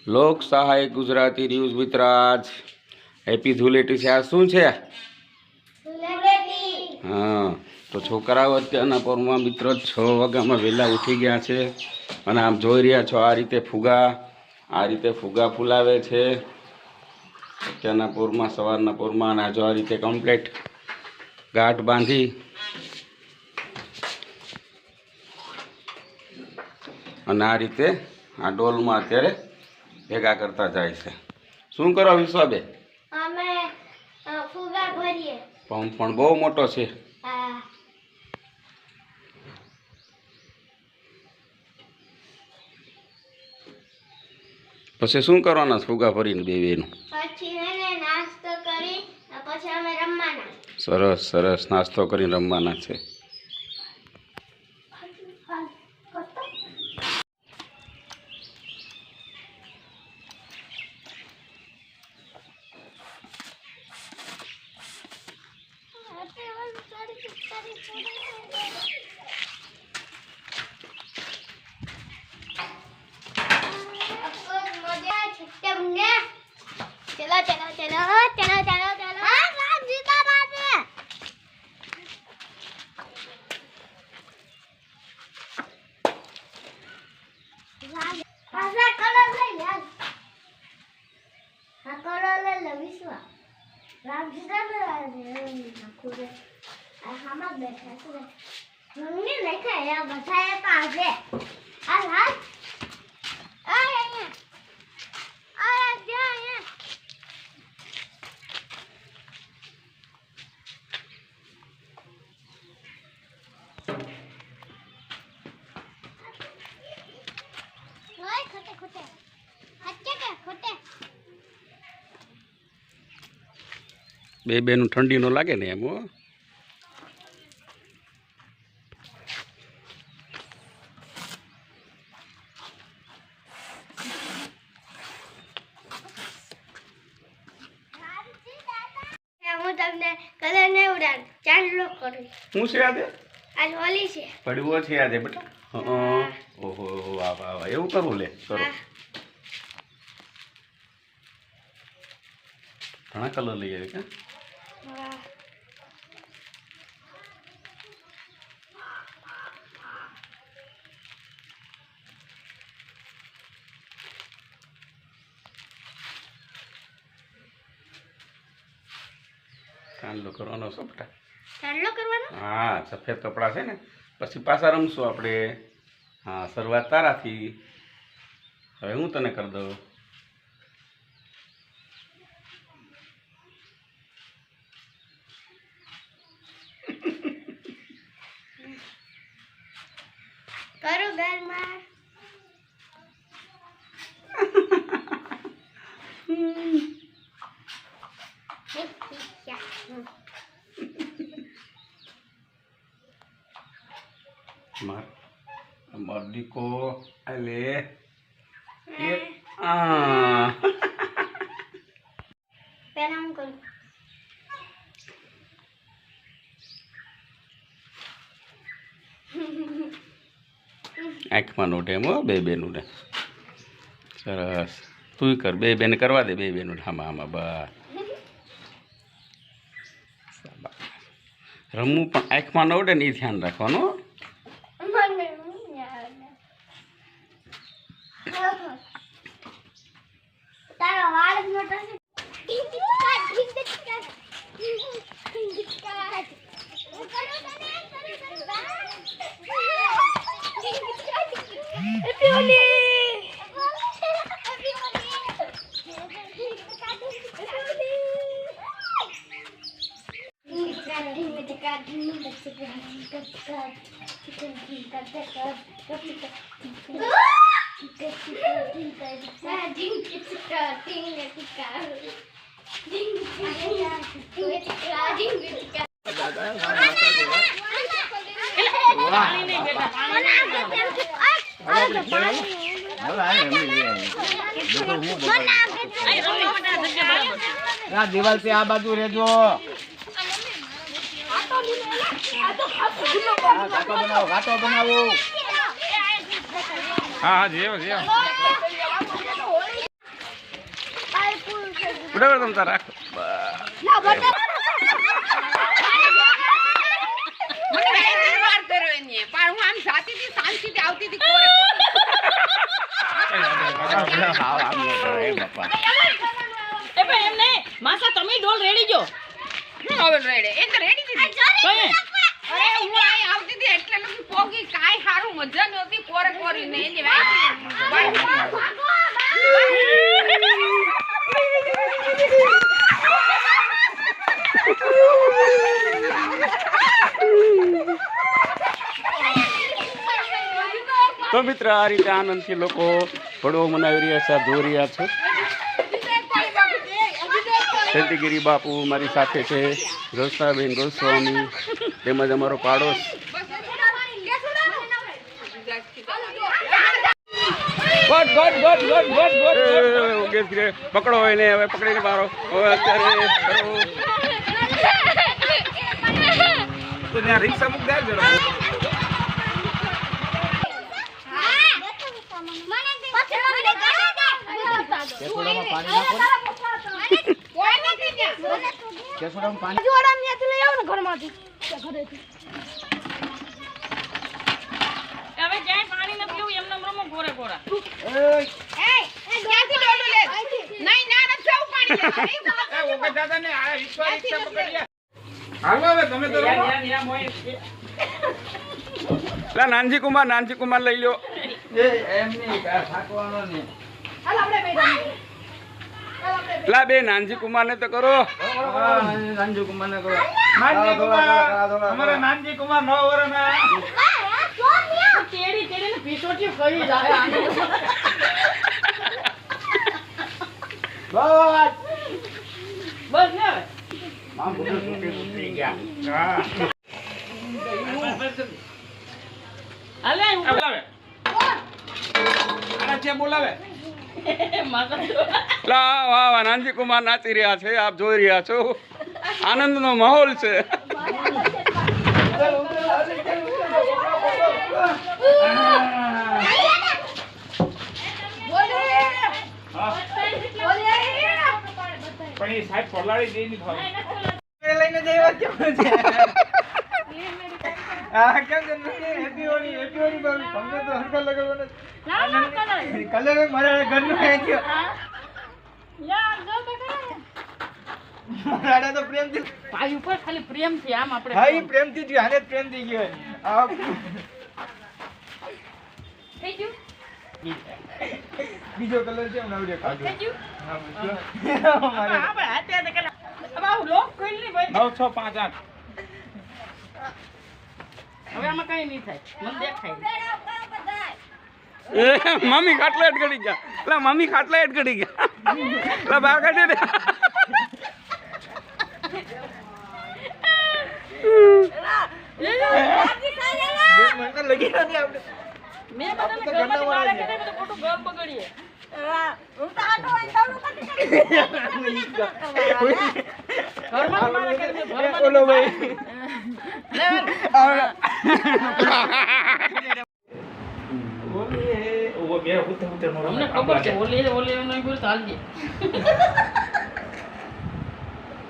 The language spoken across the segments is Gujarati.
લોક સહાય ગુજરાતી ન્યૂઝ મિત્રાજ હેપી ધૂળેટી છે. આ શું છે? હા, તો છોકરાઓ અત્યારના પોરમાં મિત્ર 6 વાગ્યામાં વહેલા ઉઠી ગયા છે અને આમ જોઈ રહ્યા છો આ રીતે ફુગા ફૂલાવે છે અત્યારના પોરમાં, સવારના પોરમાં. અને જો આ રીતે કમ્પ્લેટ ગાંઠ બાંધી અને આ રીતે આ ડોલમાં અત્યારે ભેગા કરતા જાય છે. શું કરો વિશ્વાબે? અમે ફુગા ભરીએ. પણ બહુ મોટો છે. પછી શું કરવાના ફુગા ભરીને બેનું? પછી એને નાસ્તો કરી પછી અમે રમવાના. સરસ સરસ, નાસ્તો કરીને રમવાના છે. चलो हाँ राम जिंदाबाद है। आजा कलर ले यार, हाँ कलर ले ले विश्वा राम जिंदाबाद है। खुदे हम बैठे थे मम्मी नहीं खाया बताया कहाँ से आज आज બેનું ઠંડી નો લાગે ને એમ. હો હું તમને કલર નહીં ઉડાડ ચાંદલો કરું. શું છે આજે? આજ હોલી છે. પડવો છે આજે બેટા. ઓહો વાહ વાહ વાહ, એવું કરવું લે કરો. ઘણા કલર લઈ આવે કે ચાંદલો કરવાનો છે બેટા. ચાંદલો કરવાનો? હા, સફેદ કપડાં છે ને પછી પાછા રમશું આપણે. હા, શરૂઆત તારાથી. હવે હું તને કરી દઉં. કરું ઘરમાં મર્દીકો અલે પહેલા હું કરું. આંખમાં નોટે એમ. હો બેનું ને સરસ. તું કર, બેને કરવા દે. બેનું આમાં બસ રમવું પણ આંખમાં ન ઉડે ને એ ધ્યાન રાખવાનું. તારો વાળ મોટો છે. દિવાલ થી આ બાજુ રેજો. ઘાટો બનાવો. હા, જેવો બરાબર તમ તારા ના બટા મને વેરી વાર કર્યો એને પણ હું આમ જાતી હતી શાંતિથી આવતી હતી કોરે એ ભાઈ એમ નહીં માસા તમે ડોલ રેડી જો હવે રેડે એ તો રેડી હતી કઈ અરે હું અહીં આવતી હતી એટલે લગી પોગી કાઈ હારું મજા નહોતી કોરે કોરીને એની તો મિત્ર આ રીતે આનંદથી લોકો પડવો મનાવી રહ્યા છે જોઈ રહ્યા છે શેલ્ટીગીરી બાપુ મારી સાથે છે રોસાબેન ગોસ્વામી તેમજ અમારો પાડોશ પકડો એને હવે પકડીને મારો હવે અત્યારે રિક્ષા મૂક દે કેસોડામાં પાણી નાખો ને. કેસોડામાં પાણી જોડા ન્યાથી લઈ આવો ને ઘરમાંથી ઘરેથી હવે ક્યાંય પાણી નથી પીવું એમને રમો ગોરે ગોરા ક્યાંથી ડોલું લે નહીં ના ના જવું પાણી લે ઓકે દાદા ને આ રિક્ષા પકડી હાલો હવે તમે તો લા નાનજી કુમાર લઈ લ્યો એમ નહીં થાકવાનો નહીં. હાલ આપણે બેઠા લા બે નાનજી કુમાર ને તો કરો નાનજી કુમાર ને કરો. નાનજી કુમાર અમારા નાનજી કુમાર 9 વર્ષના તેડી તેડીને પીસોટી કરી જાય બસ ને હાલે બોલાવે આના છે બોલાવે માસા લા વાહ વાહ નાનજી કુમાર નાચી રહ્યા છે આપ જોઈ રહ્યા છો આનંદનો માહોલ છે પણ એ સાહેબ પલાળી દે ની થાવ લઈને જઈવા કેમ છે? આ કેમ છે? હેપી હોળી બાબુ. તમને તો હરખા લગાવવાનો કલર મારા ઘરનો હે છે. મારા તો પ્રેમથી ભાઈ ઉપર ખાલી પ્રેમ થી આમ આપણે હા, ઈ પ્રેમથી જ આને જ પ્રેમથી ગયો. આ થઈ ગયું બીજો કલર છે હમણાં આવડે કાઢો. થઈ ગયું હા, બીજો. મારે આપણે હાથે હાથે કલા હવે આવું લોક કોઈ નહીં ભાઈ 9 6 5 8 હવે આમાં કઈ નહીં થાય મને દેખાય એ મમ્મી ખાટલા હેઠ ગડી ગયા લા મમ્મી ખાટલા હેઠ ગડી ગયા લા બહાર કાઢી દે બે મહિના લગી નથી આપણે. મેં બધાને ઘરમાંથી બહાર કાઢે તો ખોટું ઘર બગડીએ ઘરમાં બહાર કાઢે ઘરમાં ઓલો ભાઈ ઓ બે ઉતે નો અમને ખબર છે ઓલી નહીં બોલ તો હાલજે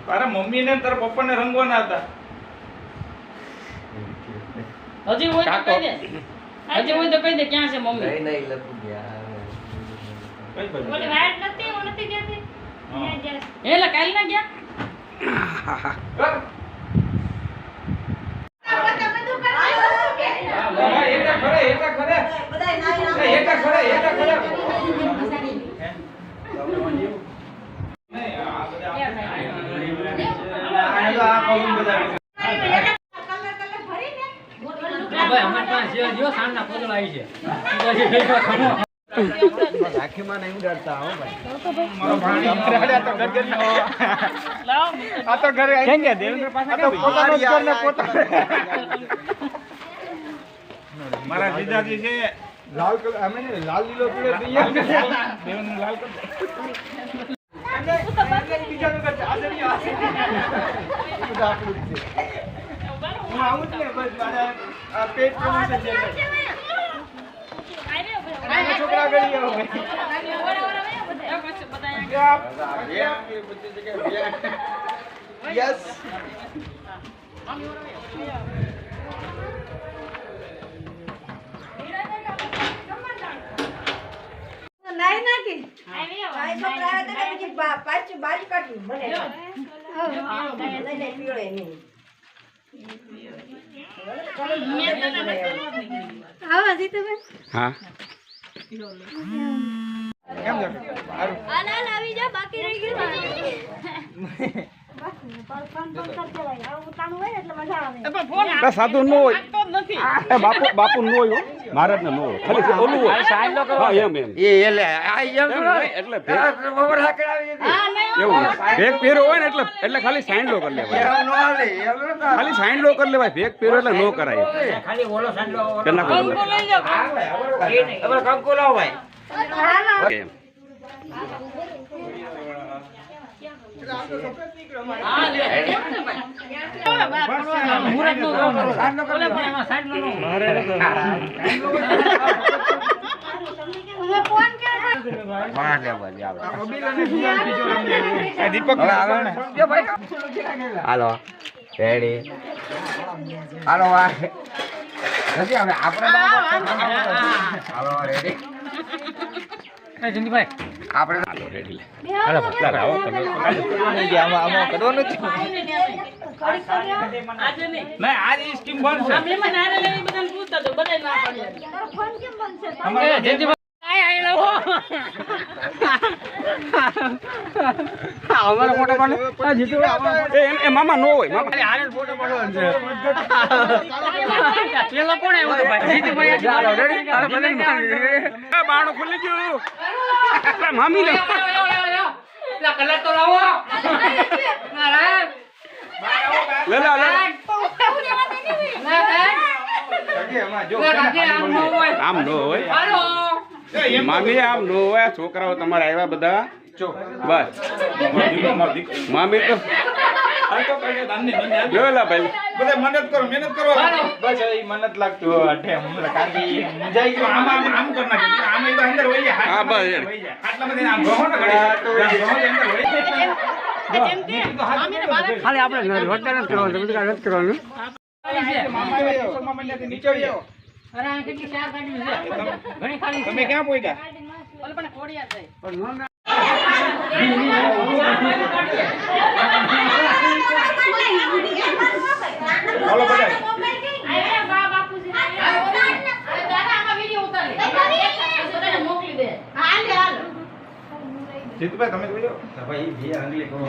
તારા મમ્મી ને તારા પપ્પા ને રંગવાના હતા હજી હોય તો કહી દે હજી હોય તો કહી દે ક્યાં છે મમ્મી કઈ બાજુ ઓલી વાઈટ નથી હું નથી દેતી એલા કાલ ના ગયા એટા ખરે નહીં આ બધા આ તો આ કોણ બધા ભાઈ અમાર પાસે જો સાંજના પોદળા આવી છે રાખીમાં નહીં ઉડાડતા હો ભાઈ. મારો ભાણી લાવ આ તો ઘરે કેમ કે દેવેન્દ્ર પાસે પોતાનો જ ઘર ને પોતાનો મારા જીજાજી છે લાલ કલર અમે ને લાલ લીલો પીળો દઈએ દેવન લાલ કર બીજાનું કરતા આ દરિયો આ બધું આપણું જ છે. હું આવું જ ને બસ મારા આ પેટ પ્રમોશન છે આ છોકરા ગળી આવો ભાઈ. બધા યસ નાઈ નાખી આ તો પ્રાય તો પછી પાછું બાજ કાઢ્યું મને લઈને પીળો એની આવા જીતુભાઈ હા કેમ લાગે સારું આલા લાવી જા બાકી રહી ગયું બસ ફોન કરતે ભાઈ આવું કામ હોય એટલે મજા આવે પણ ફોન બસ સાદું ન હોય આપતો જ નથી. બાપુ ન હોય હો. મહારાજ ને ન હોય ખાલી ઓલું હોય હા, એમ એમ એ એટલે આ એમ એટલે ભેગ મોરા કરાવી દીધી હા, નહીં. એવું ભેગ પહેરો હોય ને એટલે ખાલી સાઈન લો કરી લેવાય એમ નો હાલે એમ નો થાય. ખાલી સાઈન લો કરી લેવાય ભેગ પહેરો એટલે નો કરાય કે ના કંકુ કરાય. લઈ જાઓ. એમ. હા, લે. કેમ છે ભાઈ? મુહૂર્તનો ઓલે પણ એમાં સાઈડનો નો. ફોન કે દીપક હવે આવે ને જો ભાઈ હાલો રેડી હાલો ભાઈ નથી હવે આપણે હાલો રેડી જયંતિભાઈ આપણે હાલો રેડી લે હાલો આવો તમે. આમાં કરવાનું જ આજે નહીં નહીં આજ ઈ સ્કીમ બંધ છે આ મહેમાન હારે લઈ બધાને પૂછતા તો બધાય ના પાડી ફોન કેમ બનશે જયંતિભાઈ અમારા ફોટો કોને એ મામા નો હોય મામા હારે ફોટો પાડવાનો છે પેલો કોણ આવ્યો તો ભાઈ જયંતિભાઈ ચાલો રેડી હાલો બધાને એ બાણું ખુલી ગયું મામી લે પેલા કલર તો લાવો લે લે લે જો આમ નો હોય મામી આમ નો હોય છોકરાઓ તમારે આવ્યા બધા બસ મામી તો જો લા ભાઈ બધા મદદ કરો મહેનત કરો બસ એ મહેનત લાગતું અઠે હમણાં કાકી મુંજાઈ ગયો આમ કર નાખી આમ એ તો અંદર વહી જાય હા, બસ. આટલા બધા આમ ગહો ને ઘડી અંદર વહી ખાલી આપણે રોટલા નથી કરવાનું બીજું કાંઈ નથી કરવાનું મામા નીચે આવ્યો અરે આ કેટલી ચાર ગાડી છે ઘણી ખાલી તમે ક્યાં પહોંચ્યા ઓલે પણ ખોડિયા જાય બોલો બધા મોકલી દે જીતુભાઈ તમે જોજો ભાઈ જે આંગળી કરો